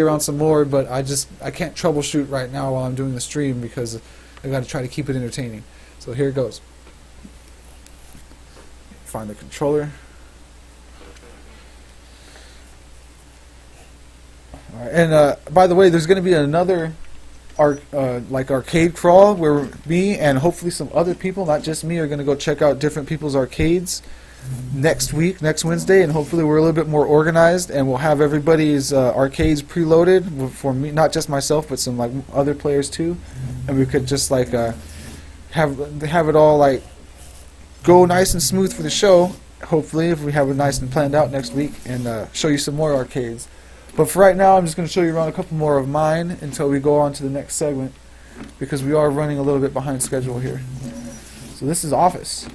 around some more, but I can't troubleshoot right now while I'm doing the stream because I got to try to keep it entertaining. So here it goes. Find the controller. All right, and by the way, there's going to be another arcade crawl where me and hopefully some other people, not just me, are going to go check out different people's arcades next week, next Wednesday, and hopefully we're a little bit more organized and we'll have everybody's arcades preloaded for me, not just myself, but some like other players too, and we could just like have it all like go nice and smooth for the show. Hopefully, if we have it nice and planned out next week, and show you some more arcades. But for right now, I'm just going to show you around a couple more of mine until we go on to the next segment, because we are running a little bit behind schedule here. So this is Office.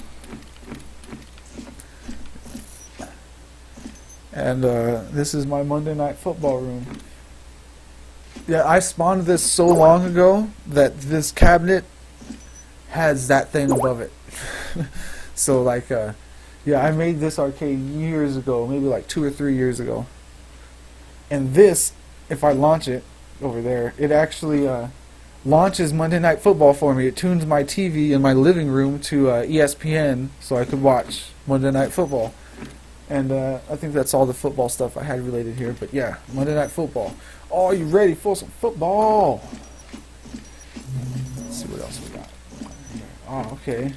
And this is my Monday Night Football room. Yeah, I spawned this so long ago that this cabinet has that thing above it. So like, yeah, I made this arcade years ago, maybe like 2 or 3 years ago. And this, if I launch it over there, it actually launches Monday Night Football for me. It tunes my TV in my living room to ESPN so I could watch Monday Night Football. And I think that's all the football stuff I had related here. But yeah, Monday Night Football. Oh, you ready for some football? Let's see what else we got. Oh, okay.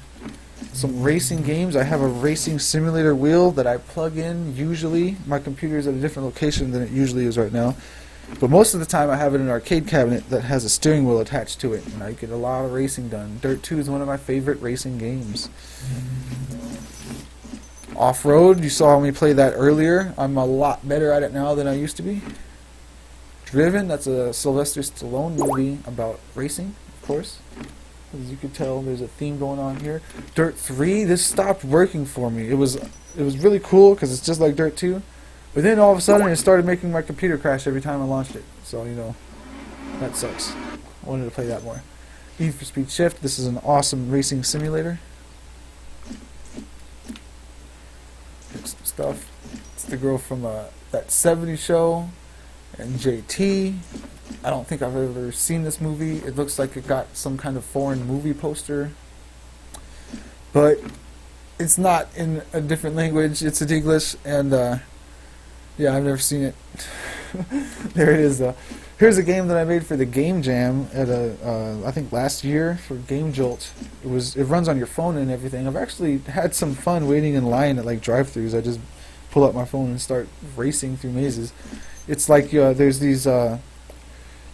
Some racing games. I have a racing simulator wheel that I plug in. Usually, my computer is at a different location than it usually is right now. But most of the time I have it in an arcade cabinet that has a steering wheel attached to it. And I get a lot of racing done. Dirt 2 is one of my favorite racing games. Off-Road, you saw me play that earlier. I'm a lot better at it now than I used to be. Driven, that's a Sylvester Stallone movie about racing, of course. As you can tell, there's a theme going on here. Dirt 3, this stopped working for me. It was really cool because it's just like Dirt 2. But then all of a sudden it started making my computer crash every time I launched it. So, you know, that sucks. I wanted to play that more. E for Speed Shift, this is an awesome racing simulator. Some stuff. It's the girl from that 70s show, and JT. I don't think I've ever seen this movie. It looks like it got some kind of foreign movie poster, but it's not in a different language. It's in English, and yeah, I've never seen it. There it is. Here's a game that I made for the Game Jam at I think last year for Game Jolt. It runs on your phone and everything. I've actually had some fun waiting in line at like drive-thrus. I just pull out my phone and start racing through mazes. It's like there's these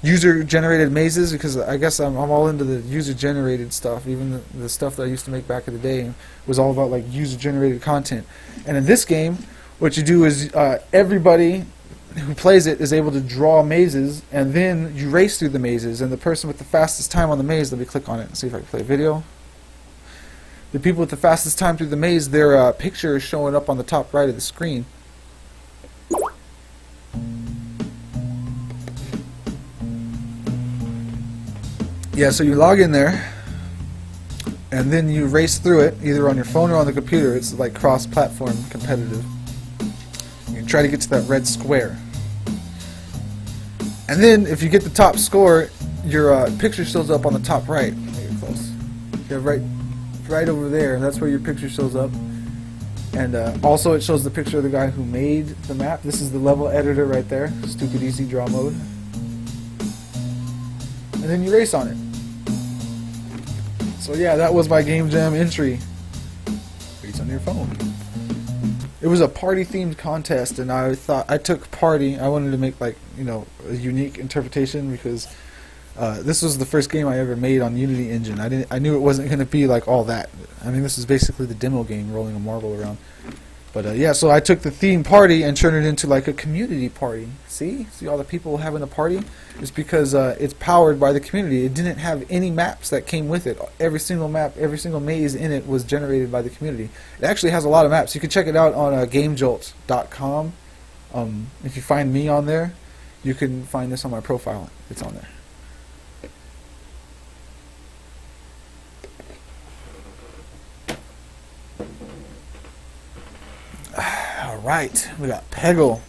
user-generated mazes, because I guess I'm all into the user-generated stuff. Even the stuff that I used to make back in the day was all about like user-generated content. And in this game, what you do is everybody who plays it is able to draw mazes, and then you race through the mazes, and the person with the fastest time on the maze, let me click on it and see if I can play a video. The people with the fastest time through the maze, their picture is showing up on the top right of the screen. Yeah, so you log in there, and then you race through it, either on your phone or on the computer. It's like cross-platform competitive. You can try to get to that red square. And then, if you get the top score, your picture shows up on the top right. Get close. Yeah, right over there, and that's where your picture shows up. And also, it shows the picture of the guy who made the map. This is the level editor right there. Stupid easy draw mode. And then you race on it. So yeah, that was my Game Jam entry. Race on your phone. It was a party-themed contest, and I thought I took party. I wanted to make like, you know, a unique interpretation, because this was the first game I ever made on Unity Engine. I knew it wasn't going to be like all that. I mean, this is basically the demo game, rolling a marble around. But yeah, so I took the theme party and turned it into like a community party. See all the people having a party? It's because it's powered by the community. It didn't have any maps that came with it. Every single map, every single maze in it was generated by the community. It actually has a lot of maps. You can check it out on GameJolt.com. If you find me on there, you can find this on my profile. It's on there. Alright, we got Peggle.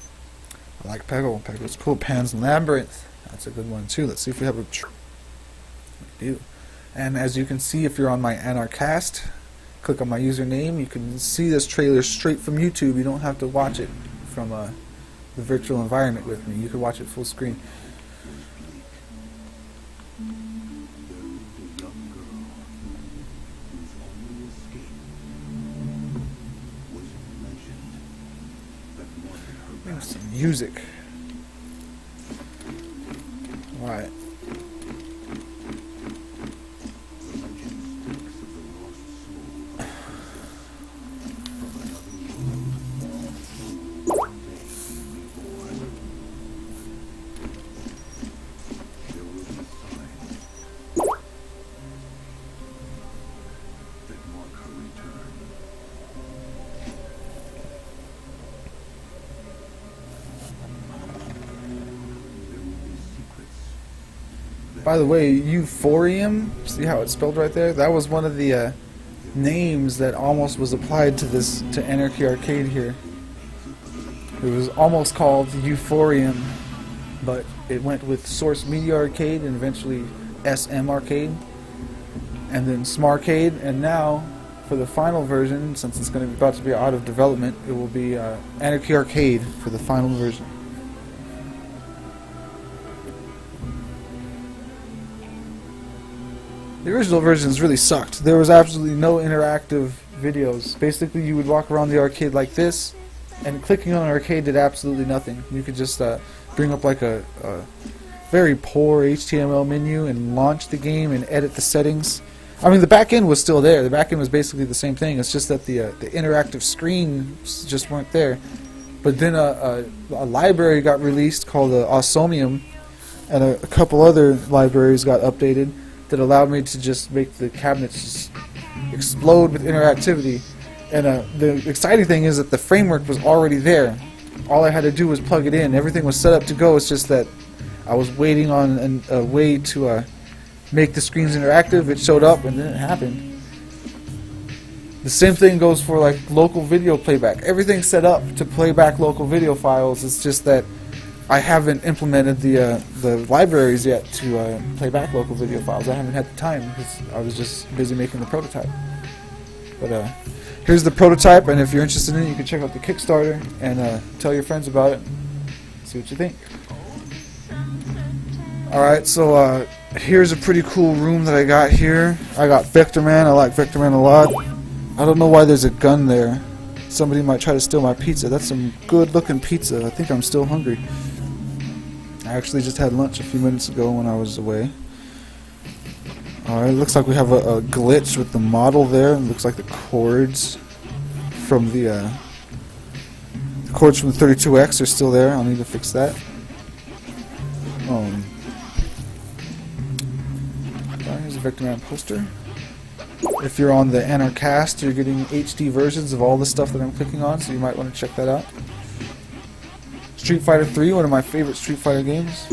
like Peggle. Peggle's cool. Pan's Labyrinth. That's a good one too. Let's see if we have a. We do. And as you can see, if you're on my Anarchast, click on my username. You can see this trailer straight from YouTube. You don't have to watch it from the virtual environment with me. You can watch it full screen. Some music. Alright. By the way, Euphorium, see how it's spelled right there? That was one of the names that almost was applied to Anarchy Arcade here. It was almost called Euphorium, but it went with Source Media Arcade and eventually SM Arcade, and then Smarcade, and now for the final version, since it's about to be out of development, it will be Anarchy Arcade for the final version. The original versions really sucked. There was absolutely no interactive videos. Basically, you would walk around the arcade like this, and clicking on an arcade did absolutely nothing. You could just bring up like a very poor HTML menu and launch the game and edit the settings. I mean, the back end was still there. The back end was basically the same thing. It's just that the interactive screens just weren't there. But then a library got released called Osmium, and a couple other libraries got updated that allowed me to just make the cabinets just explode with interactivity. And the exciting thing is that the framework was already there. All I had to do was plug it in. Everything was set up to go. It's just that I was waiting on a way to make the screens interactive. It showed up and then it happened. The same thing goes for like local video playback. Everything's set up to play back local video files. It's just that I haven't implemented the libraries yet to play back local video files. I haven't had the time because I was just busy making the prototype. But here's the prototype, and if you're interested in it, you can check out the Kickstarter and tell your friends about it. See what you think. Alright, so here's a pretty cool room that I got here. I got Vector Man. I like Vector Man a lot. I don't know why there's a gun there. Somebody might try to steal my pizza. That's some good looking pizza. I think I'm still hungry. I actually just had lunch a few minutes ago when I was away. Alright, looks like we have a glitch with the model there. It looks like the cords from the 32X are still there. I'll need to fix that. Here's a Vector Man poster. If you're on the Anarchast, you're getting HD versions of all the stuff that I'm clicking on, so you might want to check that out. Street Fighter 3, one of my favorite Street Fighter games.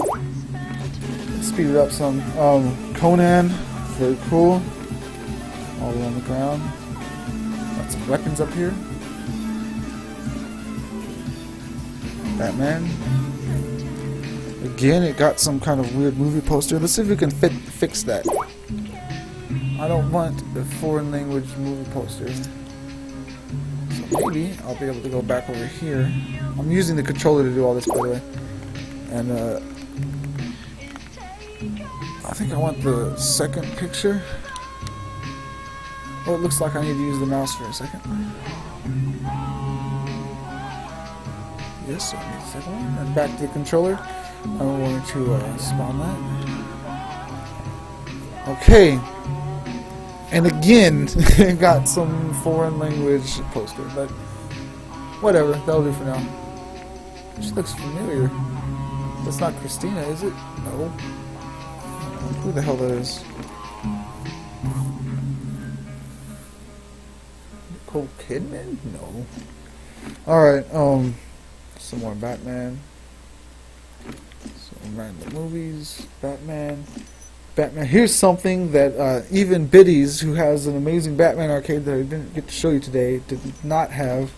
Speed it up some. Conan, very cool. All the way on the ground. Got some weapons up here. Batman. Again, it got some kind of weird movie poster. Let's see if we can fix that. I don't want a foreign language movie poster. So maybe I'll be able to go back over here. I'm using the controller to do all this, by the way. And I think I want the second picture. Oh, it looks like I need to use the mouse for a second. Yes, I need the second one. And back to the controller. I'm going to spawn that. Okay. And again, it got some foreign language poster, but whatever, that'll do for now. She looks familiar. That's not Christina, is it? No. Who the hell that is? Nicole Kidman? No. Alright, some more Batman. Some random movies. Batman. Here's something that even Biddies, who has an amazing Batman arcade that I didn't get to show you today, did not have.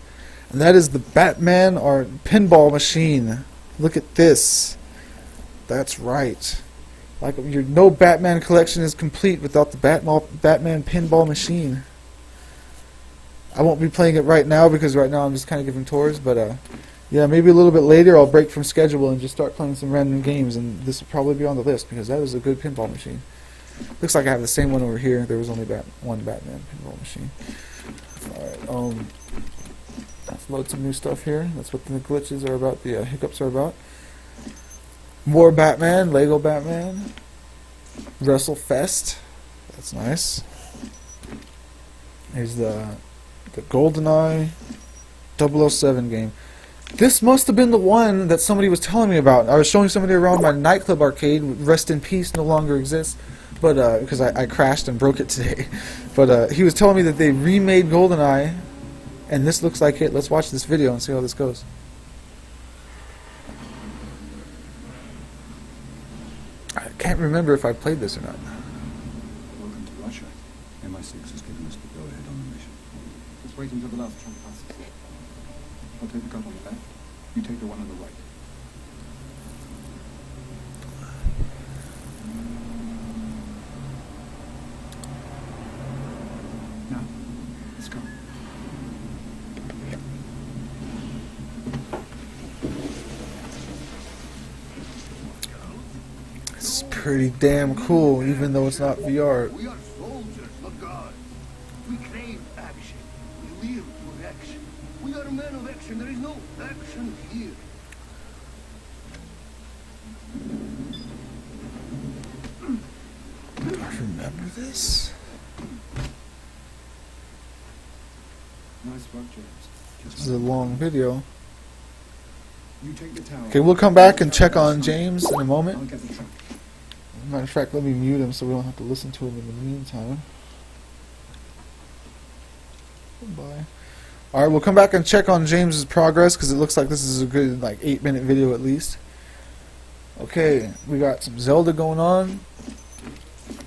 And that is the Batman or Pinball machine. Look at this. That's right. Like, your no Batman collection is complete without the Batman pinball machine. I won't be playing it right now because right now I'm just kind of giving tours, but yeah, maybe a little bit later I'll break from schedule and just start playing some random games, and this will probably be on the list because that is a good pinball machine. Looks like I have the same one over here. There was only one Batman pinball machine. Alright, let's load some new stuff here. That's what the glitches are about, the hiccups are about. More Batman, Lego Batman, WrestleFest. That's nice. Here's the Goldeneye 007 game. This must have been the one that somebody was telling me about. I was showing somebody around my nightclub arcade. Rest in peace, no longer exists. But because I crashed and broke it today. But he was telling me that they remade Goldeneye, and this looks like it. Let's watch this video and see how this goes. I can't remember if I played this or not. Welcome to Russia. MI6 has given us the go-ahead on the mission. Let's wait until the last trunk passes. I'll take the gun on the left. You take the one on the right. Now, let's go. It's pretty damn cool, even though it's not VR. We are soldiers, not gods. We crave action. We live for action. We are men of action. There is no action here. I remember this. Nice work, James. This is a long video. You take the tower. Okay, we'll come back and check on James in a moment. I'll get the trunk. Matter of fact, let me mute him so we don't have to listen to him in the meantime. Goodbye. Alright, we'll come back and check on James's progress because it looks like this is a good 8-minute video at least. Okay, we got some Zelda going on.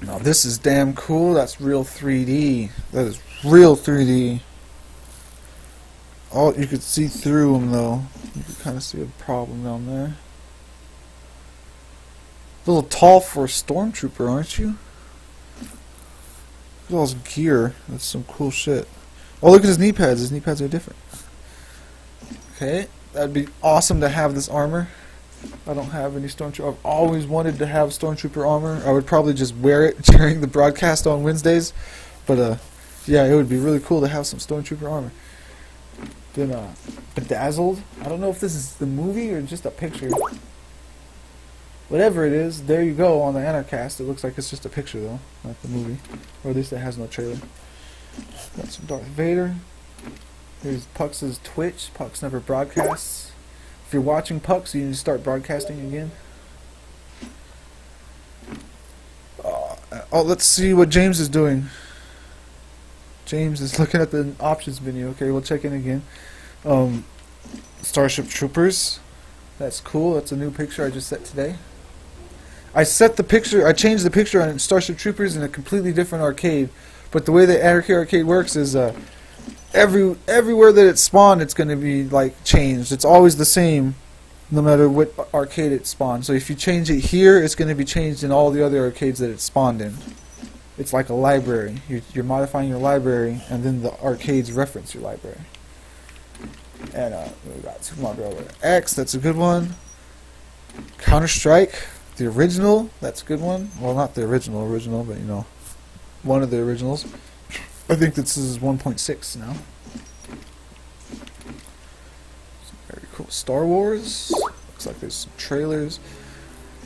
Now this is damn cool. That's real 3D. That is real 3D. Oh, you could see through them though. You could kind of see a problem down there. A little tall for a Stormtrooper, aren't you? Look at all his gear. That's some cool shit. Oh, look at his knee pads. His knee pads are different. Okay, that'd be awesome to have this armor. I don't have any Stormtrooper. I've always wanted to have Stormtrooper armor. I would probably just wear it during the broadcast on Wednesdays. But, yeah, it would be really cool to have some Stormtrooper armor. Then, Bedazzled. I don't know if this is the movie or just a picture. Whatever it is, there you go on the Anarchast. It looks like it's just a picture, though, not the movie. Or at least it has no trailer. Got some Darth Vader. Here's Pux's Twitch. Pux never broadcasts. If you're watching Pux, you need to start broadcasting again. Oh, let's see what James is doing. James is looking at the options menu. Okay, we'll check in again. Starship Troopers. That's cool. That's a new picture I just set today. I changed the picture on Starship Troopers in a completely different arcade. But the way the arcade works is everywhere that it's spawned, it's going to be changed. It's always the same, no matter what arcade it spawned. So if you change it here, it's going to be changed in all the other arcades that it spawned in. It's like a library. You're modifying your library, and then the arcades reference your library. And we got Super Mario X. That's a good one. Counter-Strike, the original. That's a good one. Well, not the original, but you know, one of the originals. I think this is 1.6 now. Very cool. Star Wars. Looks like there's some trailers.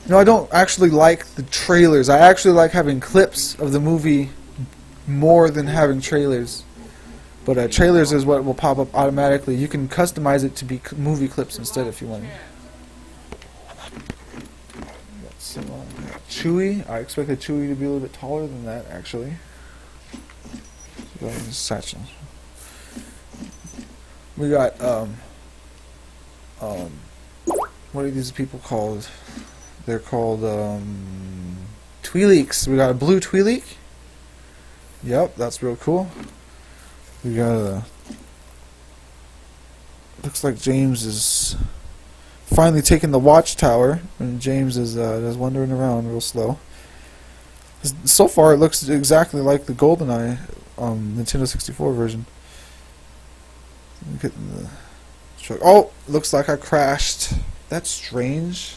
No, I don't actually like the trailers. I actually like having clips of the movie more than having trailers. But trailers is what will pop up automatically. You can customize it to be movie clips instead if you want. Got some Chewie. I expected Chewie to be a little bit taller than that, actually. Satchel. We got what are these people called? They're called Twi'leks. We got a blue Twi'lek. Yep, that's real cool. We got looks like James is finally taken the watchtower, and James is just wandering around real slow. So far, it looks exactly like the Goldeneye Nintendo 64 version. Look at the truck. Oh, looks like I crashed. That's strange.